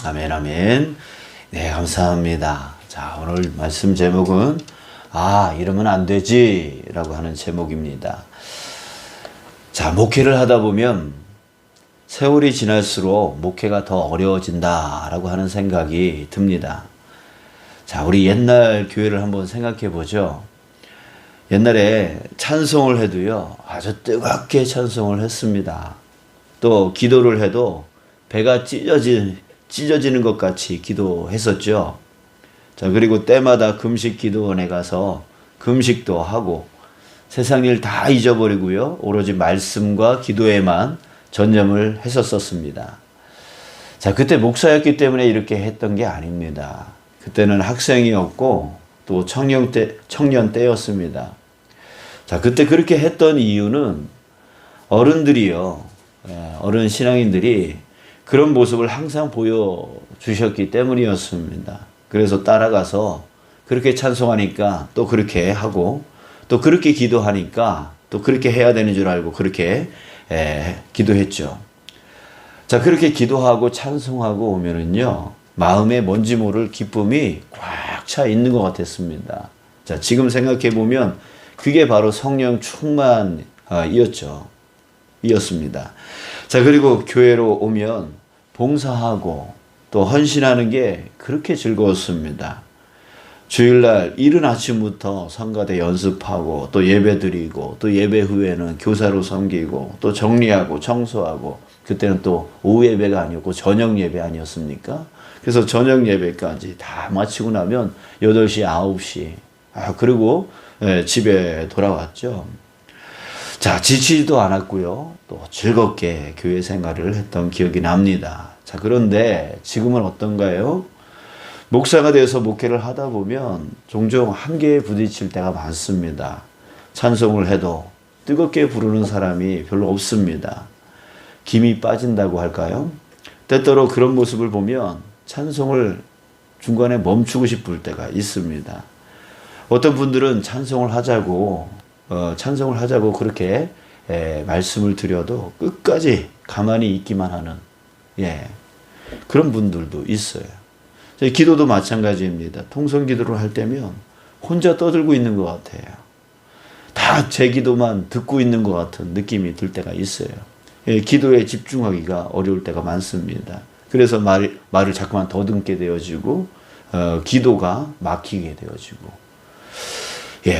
아멘, 아멘. 네, 감사합니다. 자, 오늘 말씀 제목은 이러면 안 되지 라고 하는 제목입니다. 자, 목회를 하다 보면 세월이 지날수록 목회가 더 어려워진다 라고 하는 생각이 듭니다. 자, 우리 옛날 교회를 한번 생각해 보죠. 옛날에 찬송을 해도요, 아주 뜨겁게 찬송을 했습니다. 또 기도를 해도 배가 찢어지는 것 같이 기도했었죠. 자, 그리고 때마다 금식 기도원에 가서 금식도 하고 세상 일 다 잊어버리고요, 오로지 말씀과 기도에만 전념을 했었습니다. 자, 그때 목사였기 때문에 이렇게 했던 게 아닙니다. 그때는 학생이었고 또 청년 때였습니다. 자, 그때 그렇게 했던 이유는 어른들이요, 어른 신앙인들이 그런 모습을 항상 보여주셨기 때문이었습니다. 그래서 따라가서 그렇게 찬송하니까 또 그렇게 하고, 또 그렇게 기도하니까 또 그렇게 해야 되는 줄 알고 그렇게 기도했죠. 자, 그렇게 기도하고 찬송하고 오면은요, 마음에 뭔지 모를 기쁨이 꽉 차 있는 것 같았습니다. 자, 지금 생각해 보면 그게 바로 성령 충만이었습니다. 자, 그리고 교회로 오면 봉사하고 또 헌신하는 게 그렇게 즐거웠습니다. 주일날 이른 아침부터 성가대 연습하고 또 예배 드리고 또 예배 후에는 교사로 섬기고 또 정리하고 청소하고, 그때는 또 오후 예배가 아니었고 저녁 예배 아니었습니까? 그래서 저녁 예배까지 다 마치고 나면 8시, 9시 그리고 집에 돌아왔죠. 자, 지치지도 않았고요, 또 즐겁게 교회 생활을 했던 기억이 납니다. 자, 그런데 지금은 어떤가요? 목사가 돼서 목회를 하다 보면 종종 한계에 부딪힐 때가 많습니다. 찬송을 해도 뜨겁게 부르는 사람이 별로 없습니다. 김이 빠진다고 할까요? 때때로 그런 모습을 보면 찬송을 중간에 멈추고 싶을 때가 있습니다. 어떤 분들은 찬송을 하자고 그렇게 말씀을 드려도 끝까지 가만히 있기만 하는 그런 분들도 있어요. 기도도 마찬가지입니다. 통성 기도를 할 때면 혼자 떠들고 있는 것 같아요. 다 제 기도만 듣고 있는 것 같은 느낌이 들 때가 있어요. 기도에 집중하기가 어려울 때가 많습니다. 그래서 말을 자꾸만 더듬게 되어지고 기도가 막히게 되어지고,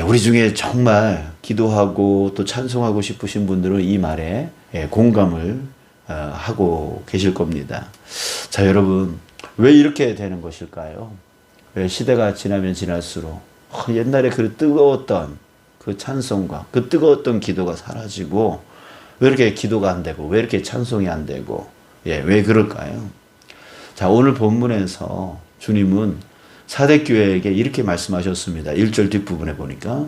우리 중에 정말 기도하고 또 찬송하고 싶으신 분들은 이 말에 공감을 하고 계실 겁니다. 자, 여러분, 왜 이렇게 되는 것일까요? 왜 시대가 지나면 지날수록 옛날에 그 뜨거웠던 그 찬송과 그 뜨거웠던 기도가 사라지고, 왜 이렇게 기도가 안 되고 왜 이렇게 찬송이 안 되고, 왜 그럴까요? 자, 오늘 본문에서 주님은 사대교회에게 이렇게 말씀하셨습니다. 1절 뒷부분에 보니까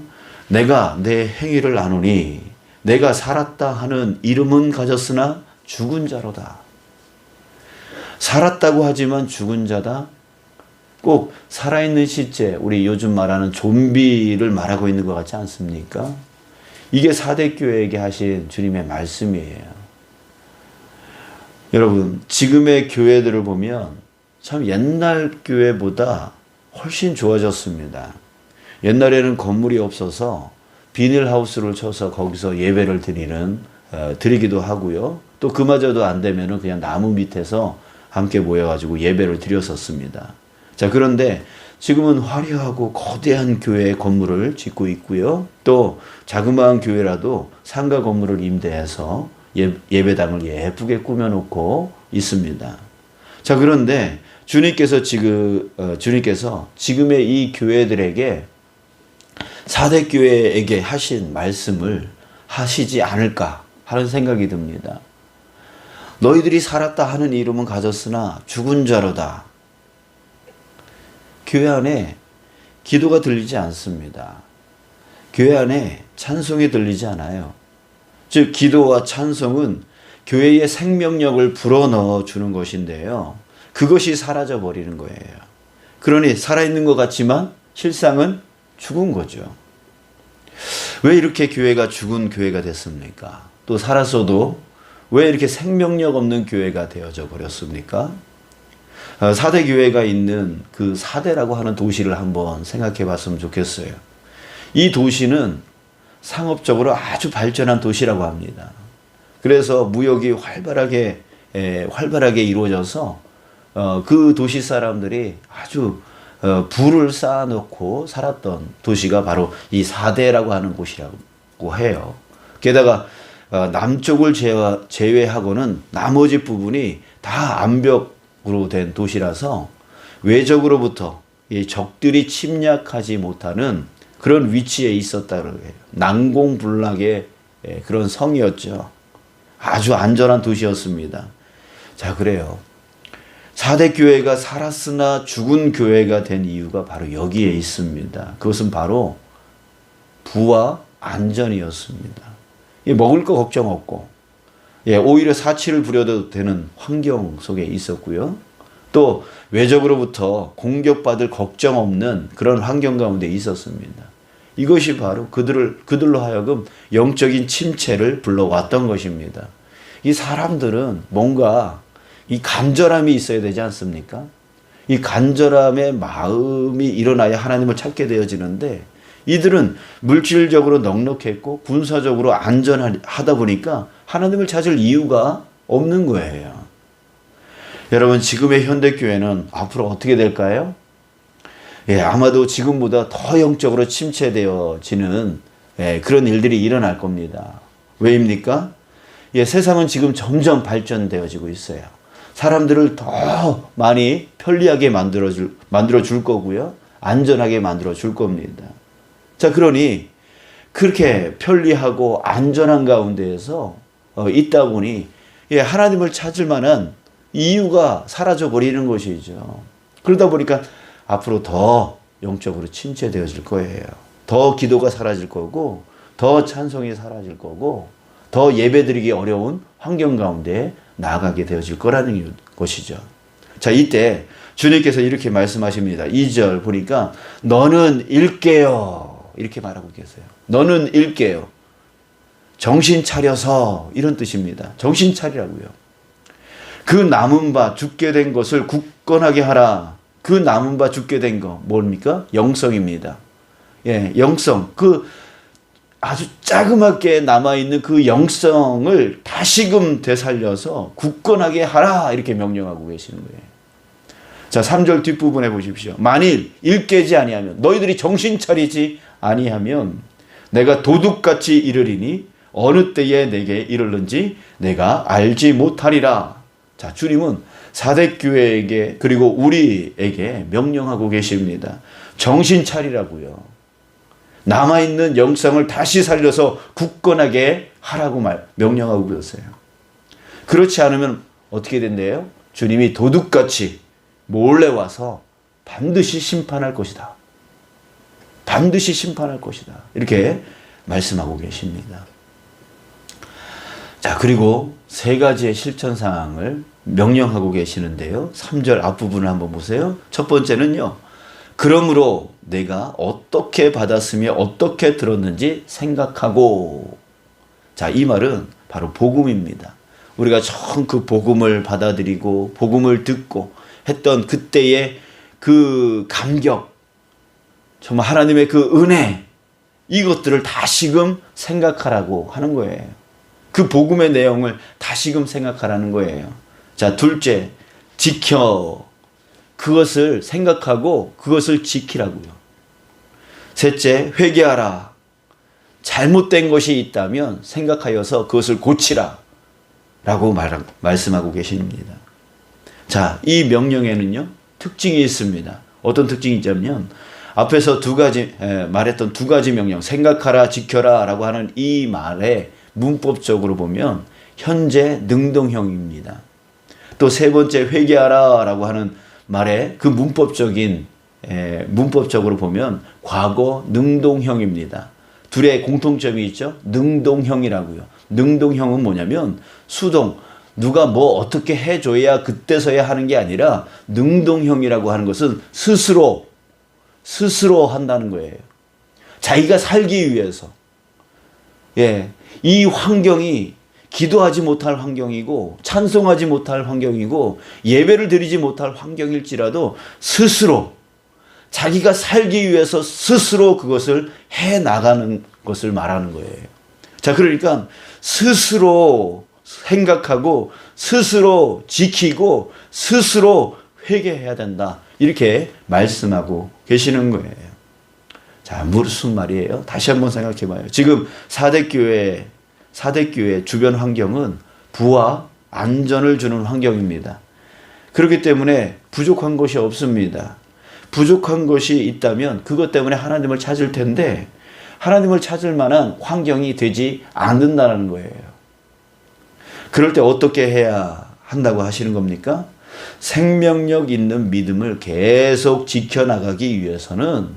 내가 내 행위를 아노니 내가 살았다 하는 이름은 가졌으나 죽은 자로다. 살았다고 하지만 죽은 자다. 꼭 살아있는 시체, 우리 요즘 말하는 좀비를 말하고 있는 것 같지 않습니까? 이게 사대교회에게 하신 주님의 말씀이에요. 여러분, 지금의 교회들을 보면 참 옛날 교회보다 훨씬 좋아졌습니다. 옛날에는 건물이 없어서 비닐하우스를 쳐서 거기서 예배를 드리기도 하고요. 또 그마저도 안 되면은 그냥 나무 밑에서 함께 모여가지고 예배를 드렸었습니다. 자, 그런데 지금은 화려하고 거대한 교회 건물을 짓고 있고요. 또 자그마한 교회라도 상가 건물을 임대해서 예배당을 예쁘게 꾸며놓고 있습니다. 자, 그런데 주님께서 지금의 이 교회들에게 사대교회에게 하신 말씀을 하시지 않을까 하는 생각이 듭니다. 너희들이 살았다 하는 이름은 가졌으나 죽은 자로다. 교회 안에 기도가 들리지 않습니다. 교회 안에 찬송이 들리지 않아요. 즉, 기도와 찬송은 교회의 생명력을 불어넣어 주는 것인데요, 그것이 사라져 버리는 거예요. 그러니 살아있는 것 같지만 실상은 죽은 거죠. 왜 이렇게 교회가 죽은 교회가 됐습니까? 또 살았어도 왜 이렇게 생명력 없는 교회가 되어져 버렸습니까? 사대 교회가 있는 그 사대라고 하는 도시를 한번 생각해 봤으면 좋겠어요. 이 도시는 상업적으로 아주 발전한 도시라고 합니다. 그래서 무역이 활발하게 이루어져서 그 도시 사람들이 아주 부를 쌓아놓고 살았던 도시가 바로 이 사대라고 하는 곳이라고 해요. 게다가 남쪽을 제외하고는 나머지 부분이 다 암벽으로 된 도시라서 외적으로부터 이 적들이 침략하지 못하는 그런 위치에 있었다고 해요. 난공불락의 그런 성이었죠. 아주 안전한 도시였습니다. 자, 그래요. 사대 교회가 살았으나 죽은 교회가 된 이유가 바로 여기에 있습니다. 그것은 바로 부와 안전이었습니다. 먹을 거 걱정 없고, 오히려 사치를 부려도 되는 환경 속에 있었고요. 또 외적으로부터 공격받을 걱정 없는 그런 환경 가운데 있었습니다. 이것이 바로 그들로 하여금 영적인 침체를 불러왔던 것입니다. 이 사람들은 뭔가 이 간절함이 있어야 되지 않습니까? 이 간절함의 마음이 일어나야 하나님을 찾게 되어지는데, 이들은 물질적으로 넉넉했고 군사적으로 안전하다 보니까 하나님을 찾을 이유가 없는 거예요. 여러분, 지금의 현대교회는 앞으로 어떻게 될까요? 아마도 지금보다 더 영적으로 침체되어지는 그런 일들이 일어날 겁니다. 왜입니까? 세상은 지금 점점 발전되어지고 있어요. 사람들을 더 많이 편리하게 만들어 줄 거고요. 안전하게 만들어 줄 겁니다. 자, 그러니 그렇게 편리하고 안전한 가운데에서 있다 보니 하나님을 찾을 만한 이유가 사라져 버리는 것이죠. 그러다 보니까 앞으로 더 영적으로 침체되어질 거예요. 더 기도가 사라질 거고, 더 찬송이 사라질 거고, 더 예배드리기 어려운 환경 가운데 나아가게 되어질 거라는 것이죠. 자, 이때 주님께서 이렇게 말씀하십니다. 2절 보니까 너는 일깨어 이렇게 말하고 계세요. 너는 일깨어. 정신 차려서, 이런 뜻입니다. 정신 차리라고요. 그 남은 바 죽게 된 것을 굳건하게 하라. 그 남은 바 죽게 된 거 뭡니까? 영성입니다. 영성. 그 아주 자그맣게 남아있는 그 영성을 다시금 되살려서 굳건하게 하라, 이렇게 명령하고 계시는 거예요. 자, 3절 뒷부분에 보십시오. 만일 일깨지 아니하면, 너희들이 정신 차리지 아니하면 내가 도둑같이 이르리니 어느 때에 내게 이르는지 내가 알지 못하리라. 자, 주님은 사대교회에게 그리고 우리에게 명령하고 계십니다. 정신 차리라고요. 남아있는 영성을 다시 살려서 굳건하게 하라고 명령하고 계세요. 그렇지 않으면 어떻게 된대요? 주님이 도둑같이 몰래 와서 반드시 심판할 것이다. 반드시 심판할 것이다. 이렇게 말씀하고 계십니다. 자, 그리고 세 가지의 실천 사항을 명령하고 계시는데요. 3절 앞부분을 한번 보세요. 첫 번째는요. 그러므로 내가 어떻게 받았으며 어떻게 들었는지 생각하고. 자, 이 말은 바로 복음입니다. 우리가 처음 그 복음을 받아들이고 복음을 듣고 했던 그때의 그 감격, 정말 하나님의 그 은혜, 이것들을 다시금 생각하라고 하는 거예요. 그 복음의 내용을 다시금 생각하라는 거예요. 자, 둘째, 지켜. 그것을 생각하고 그것을 지키라고요. 셋째, 회개하라. 잘못된 것이 있다면 생각하여서 그것을 고치라. 라고 말씀하고 계십니다. 자, 이 명령에는요, 특징이 있습니다. 어떤 특징이 있냐면, 앞에서 말했던 두 가지 명령, 생각하라, 지켜라 라고 하는 이 말에 문법적으로 보면 현재 능동형입니다. 또 세 번째, 회개하라 라고 하는 말에 그 문법적으로 보면 과거 능동형입니다. 둘의 공통점이 있죠. 능동형이라고요. 능동형은 뭐냐면 수동, 누가 뭐 어떻게 해줘야 그때서야 하는 게 아니라, 능동형이라고 하는 것은 스스로 한다는 거예요. 자기가 살기 위해서. 이 환경이 기도하지 못할 환경이고 찬송하지 못할 환경이고 예배를 드리지 못할 환경일지라도 스스로 자기가 살기 위해서 스스로 그것을 해 나가는 것을 말하는 거예요. 자, 그러니까 스스로 생각하고 스스로 지키고 스스로 회개해야 된다. 이렇게 말씀하고 계시는 거예요. 자, 무슨 말이에요? 다시 한번 생각해 봐요. 지금 사대교회 주변 환경은 부와 안전을 주는 환경입니다. 그렇기 때문에 부족한 것이 없습니다. 부족한 것이 있다면 그것 때문에 하나님을 찾을 텐데 하나님을 찾을 만한 환경이 되지 않는다는 거예요. 그럴 때 어떻게 해야 한다고 하시는 겁니까? 생명력 있는 믿음을 계속 지켜나가기 위해서는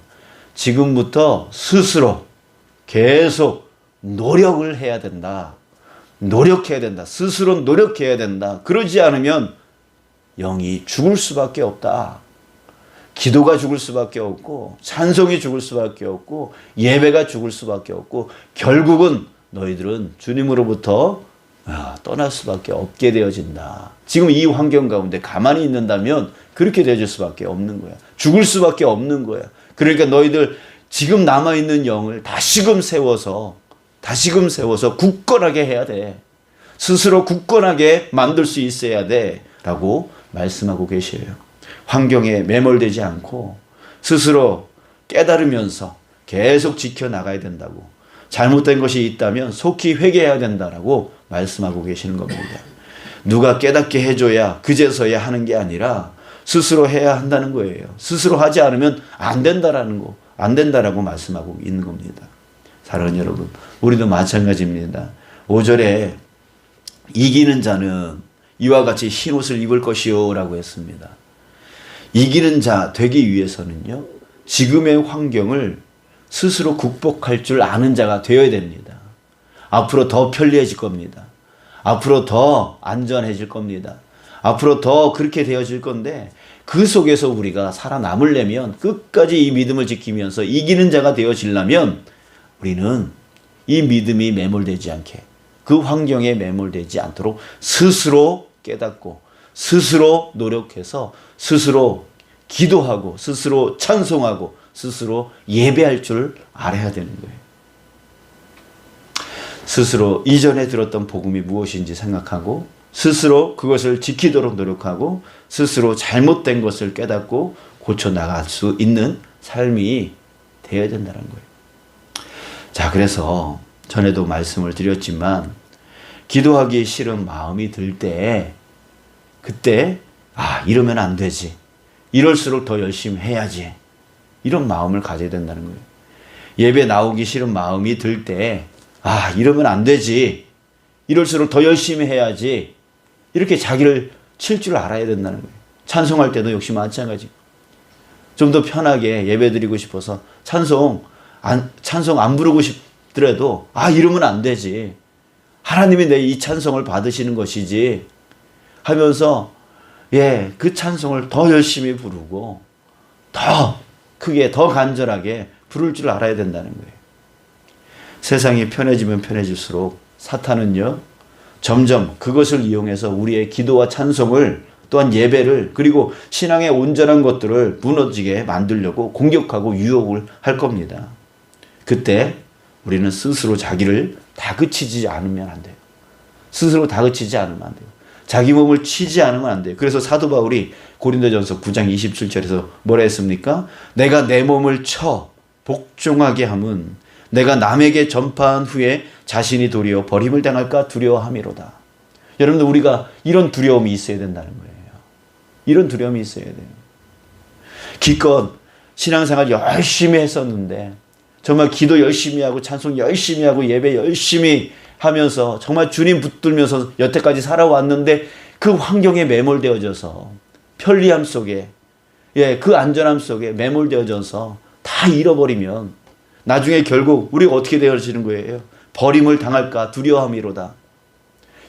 지금부터 스스로 계속 노력을 해야 된다. 노력해야 된다. 스스로 노력해야 된다. 그러지 않으면 영이 죽을 수밖에 없다. 기도가 죽을 수밖에 없고 찬송이 죽을 수밖에 없고 예배가 죽을 수밖에 없고 결국은 너희들은 주님으로부터 떠날 수밖에 없게 되어진다. 지금 이 환경 가운데 가만히 있는다면 그렇게 되어질 수밖에 없는 거야. 죽을 수밖에 없는 거야. 그러니까 너희들 지금 남아있는 영을 다시금 세워서 굳건하게 해야 돼. 스스로 굳건하게 만들 수 있어야 돼. 라고 말씀하고 계셔요. 환경에 매몰되지 않고 스스로 깨달으면서 계속 지켜나가야 된다고. 잘못된 것이 있다면 속히 회개해야 된다라고 말씀하고 계시는 겁니다. 누가 깨닫게 해줘야 그제서야 하는 게 아니라 스스로 해야 한다는 거예요. 스스로 하지 않으면 안 된다라고 말씀하고 있는 겁니다. 사랑하는 여러분, 우리도 마찬가지입니다. 5절에 이기는 자는 이와 같이 흰 옷을 입을 것이요 라고 했습니다. 이기는 자 되기 위해서는요, 지금의 환경을 스스로 극복할 줄 아는 자가 되어야 됩니다. 앞으로 더 편리해질 겁니다. 앞으로 더 안전해질 겁니다. 앞으로 더 그렇게 되어질 건데 그 속에서 우리가 살아남으려면 끝까지 이 믿음을 지키면서 이기는 자가 되어지려면 우리는 이 믿음이 매몰되지 않게 그 환경에 매몰되지 않도록 스스로 깨닫고 스스로 노력해서 스스로 기도하고 스스로 찬송하고 스스로 예배할 줄 알아야 되는 거예요. 스스로 이전에 들었던 복음이 무엇인지 생각하고 스스로 그것을 지키도록 노력하고 스스로 잘못된 것을 깨닫고 고쳐나갈 수 있는 삶이 되어야 된다는 거예요. 자, 그래서 전에도 말씀을 드렸지만 기도하기 싫은 마음이 들 때 그때 이러면 안 되지. 이럴수록 더 열심히 해야지. 이런 마음을 가져야 된다는 거예요. 예배 나오기 싫은 마음이 들 때 이러면 안 되지. 이럴수록 더 열심히 해야지. 이렇게 자기를 칠 줄 알아야 된다는 거예요. 찬송할 때도 역시 마찬가지. 좀 더 편하게 예배 드리고 싶어서 찬송 안 부르고 싶더라도 이러면 안 되지. 하나님이 내 이 찬송을 받으시는 것이지 하면서 그 찬송을 더 열심히 부르고 더 크게 더 간절하게 부를 줄 알아야 된다는 거예요. 세상이 편해지면 편해질수록 사탄은요 점점 그것을 이용해서 우리의 기도와 찬송을 또한 예배를 그리고 신앙의 온전한 것들을 무너지게 만들려고 공격하고 유혹을 할 겁니다. 그때 우리는 스스로 자기를 다그치지 않으면 안 돼요. 스스로 다그치지 않으면 안 돼요. 자기 몸을 치지 않으면 안 돼요. 그래서 사도 바울이 고린도전서 9장 27절에서 뭐라 했습니까? 내가 내 몸을 쳐 복종하게 함은 내가 남에게 전파한 후에 자신이 도리어 버림을 당할까 두려워함이로다. 여러분들 우리가 이런 두려움이 있어야 된다는 거예요. 이런 두려움이 있어야 돼요. 기껏 신앙생활 열심히 했었는데 정말 기도 열심히 하고 찬송 열심히 하고 예배 열심히 하면서 정말 주님 붙들면서 여태까지 살아왔는데 그 환경에 매몰되어져서 편리함 속에 그 안전함 속에 매몰되어져서 다 잃어버리면 나중에 결국 우리가 어떻게 되어지는 거예요? 버림을 당할까 두려워함이로다.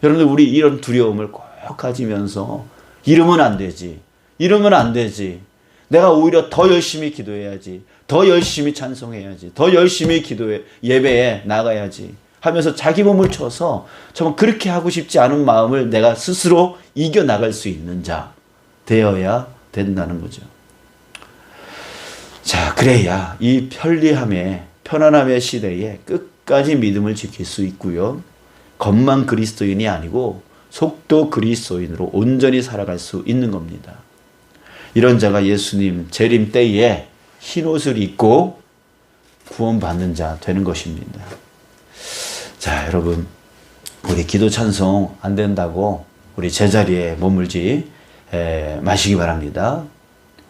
여러분들 우리 이런 두려움을 꼭 가지면서 이러면 안 되지. 이러면 안 되지. 내가 오히려 더 열심히 기도해야지. 더 열심히 찬송해야지. 더 열심히 예배에 나가야지. 하면서 자기 몸을 쳐서 정말 그렇게 하고 싶지 않은 마음을 내가 스스로 이겨나갈 수 있는 자 되어야 된다는 거죠. 자, 그래야 이 편안함의 시대에 끝까지 믿음을 지킬 수 있고요. 겉만 그리스도인이 아니고 속도 그리스도인으로 온전히 살아갈 수 있는 겁니다. 이런 자가 예수님 재림 때에 흰옷을 입고 구원받는 자 되는 것입니다. 자, 여러분, 우리 기도 찬송 안 된다고 우리 제자리에 머물지 마시기 바랍니다.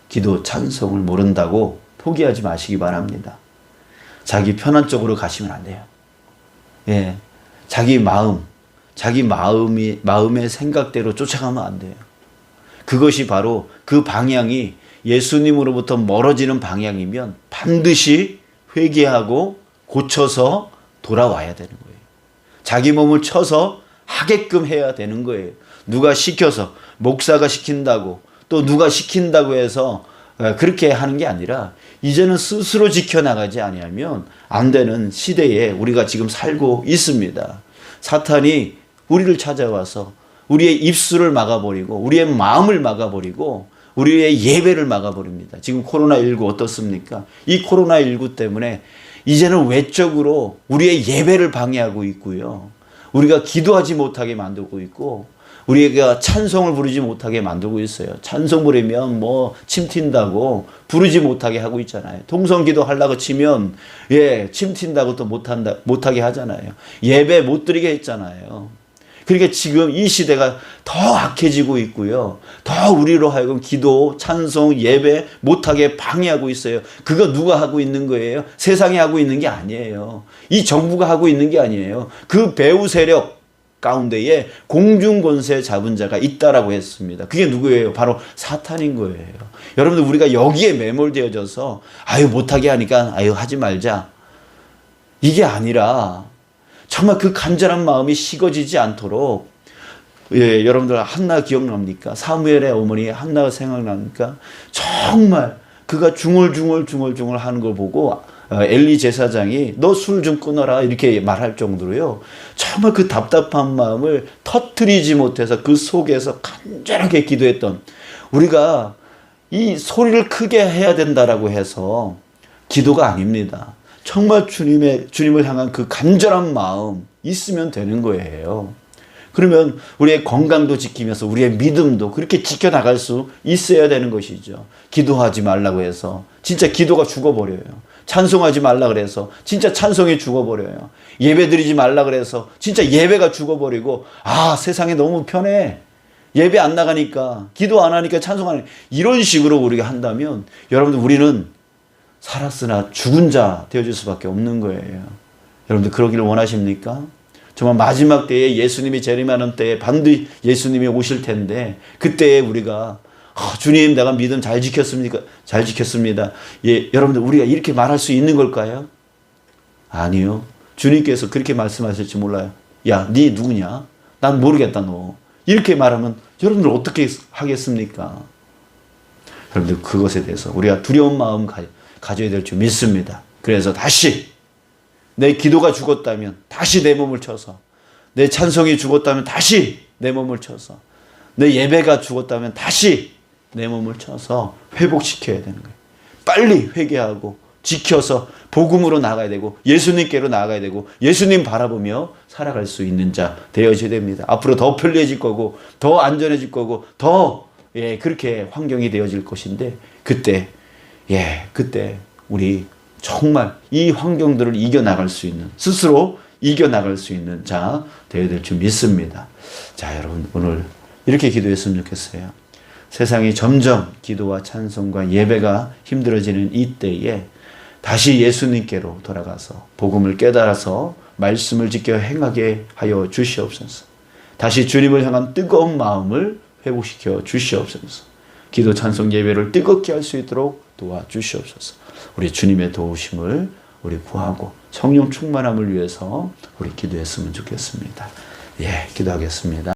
기도 찬송을 모른다고 포기하지 마시기 바랍니다. 자기 편한 쪽으로 가시면 안 돼요. 예, 자기 마음의 생각대로 쫓아가면 안 돼요. 그것이 바로 그 방향이 예수님으로부터 멀어지는 방향이면 반드시 회개하고 고쳐서 돌아와야 되는 거예요. 자기 몸을 쳐서 하게끔 해야 되는 거예요. 누가 시켜서, 목사가 시킨다고, 또 누가 시킨다고 해서 그렇게 하는 게 아니라 이제는 스스로 지켜나가지 아니하면 안 되는 시대에 우리가 지금 살고 있습니다. 사탄이 우리를 찾아와서 우리의 입술을 막아버리고 우리의 마음을 막아버리고 우리의 예배를 막아버립니다. 지금 코로나19 어떻습니까? 이 코로나19 때문에 이제는 외적으로 우리의 예배를 방해하고 있고요. 우리가 기도하지 못하게 만들고 있고 우리가 찬송을 부르지 못하게 만들고 있어요. 찬송 부르면 침 튄다고 부르지 못하게 하고 있잖아요. 통성기도 하려고 치면 침 튄다고 또 못하게 하잖아요. 예배 못 드리게 했잖아요. 그러니까 지금 이 시대가 더 악해지고 있고요. 더 우리로 하여금 기도, 찬송, 예배 못하게 방해하고 있어요. 그거 누가 하고 있는 거예요? 세상이 하고 있는 게 아니에요. 이 정부가 하고 있는 게 아니에요. 그 배후 세력 가운데에 공중권세 잡은 자가 있다라고 했습니다. 그게 누구예요? 바로 사탄인 거예요. 여러분들, 우리가 여기에 매몰되어져서 못하게 하니까 하지 말자, 이게 아니라 정말 그 간절한 마음이 식어지지 않도록, 여러분들 한나 기억납니까? 사무엘의 어머니 한나가 생각납니까? 정말 그가 중얼중얼 하는 걸 보고 엘리 제사장이 너 술 좀 끊어라 이렇게 말할 정도로요. 정말 그 답답한 마음을 터뜨리지 못해서 그 속에서 간절하게 기도했던, 우리가 이 소리를 크게 해야 된다라고 해서 기도가 아닙니다. 정말 주님을 향한 그 간절한 마음 있으면 되는 거예요. 그러면 우리의 건강도 지키면서 우리의 믿음도 그렇게 지켜나갈 수 있어야 되는 것이죠. 기도하지 말라고 해서 진짜 기도가 죽어버려요. 찬송하지 말라 그래서 진짜 찬송이 죽어버려요. 예배 드리지 말라 그래서 진짜 예배가 죽어버리고, 세상에 너무 편해, 예배 안 나가니까, 기도 안 하니까, 찬송 안 하니까, 이런 식으로 우리가 한다면 여러분들, 우리는 살았으나 죽은 자 되어질 수밖에 없는 거예요. 여러분들 그러기를 원하십니까? 정말 마지막 때에 예수님이 재림하는 때에 반드시 예수님이 오실 텐데, 그때에 우리가 주님, 내가 믿음 잘 지켰습니까? 잘 지켰습니다. 여러분들, 우리가 이렇게 말할 수 있는 걸까요? 아니요. 주님께서 그렇게 말씀하실지 몰라요. 야, 네 누구냐? 난 모르겠다, 너. 이렇게 말하면 여러분들 어떻게 하겠습니까? 여러분들, 그것에 대해서 우리가 두려운 마음 가져야 될 줄 믿습니다. 그래서 다시 내 기도가 죽었다면 다시 내 몸을 쳐서, 내 찬송이 죽었다면 다시 내 몸을 쳐서, 내 예배가 죽었다면 다시 내 몸을 쳐서 회복시켜야 되는 거예요. 빨리 회개하고 지켜서 복음으로 나가야 되고 예수님께로 나가야 되고 예수님 바라보며 살아갈 수 있는 자 되어져야 됩니다. 앞으로 더 편리해질 거고 더 안전해질 거고 더 그렇게 환경이 되어질 것인데, 그때 우리 정말 이 환경들을 이겨나갈 수 있는, 스스로 이겨나갈 수 있는 자 되어야 될 줄 믿습니다. 자, 여러분, 오늘 이렇게 기도했으면 좋겠어요. 세상이 점점 기도와 찬송과 예배가 힘들어지는 이때에 다시 예수님께로 돌아가서 복음을 깨달아서 말씀을 지켜 행하게 하여 주시옵소서. 다시 주님을 향한 뜨거운 마음을 회복시켜 주시옵소서. 기도 찬송 예배를 뜨겁게 할 수 있도록 도와주시옵소서. 우리 주님의 도우심을 우리 구하고 성령 충만함을 위해서 우리 기도했으면 좋겠습니다. 기도하겠습니다.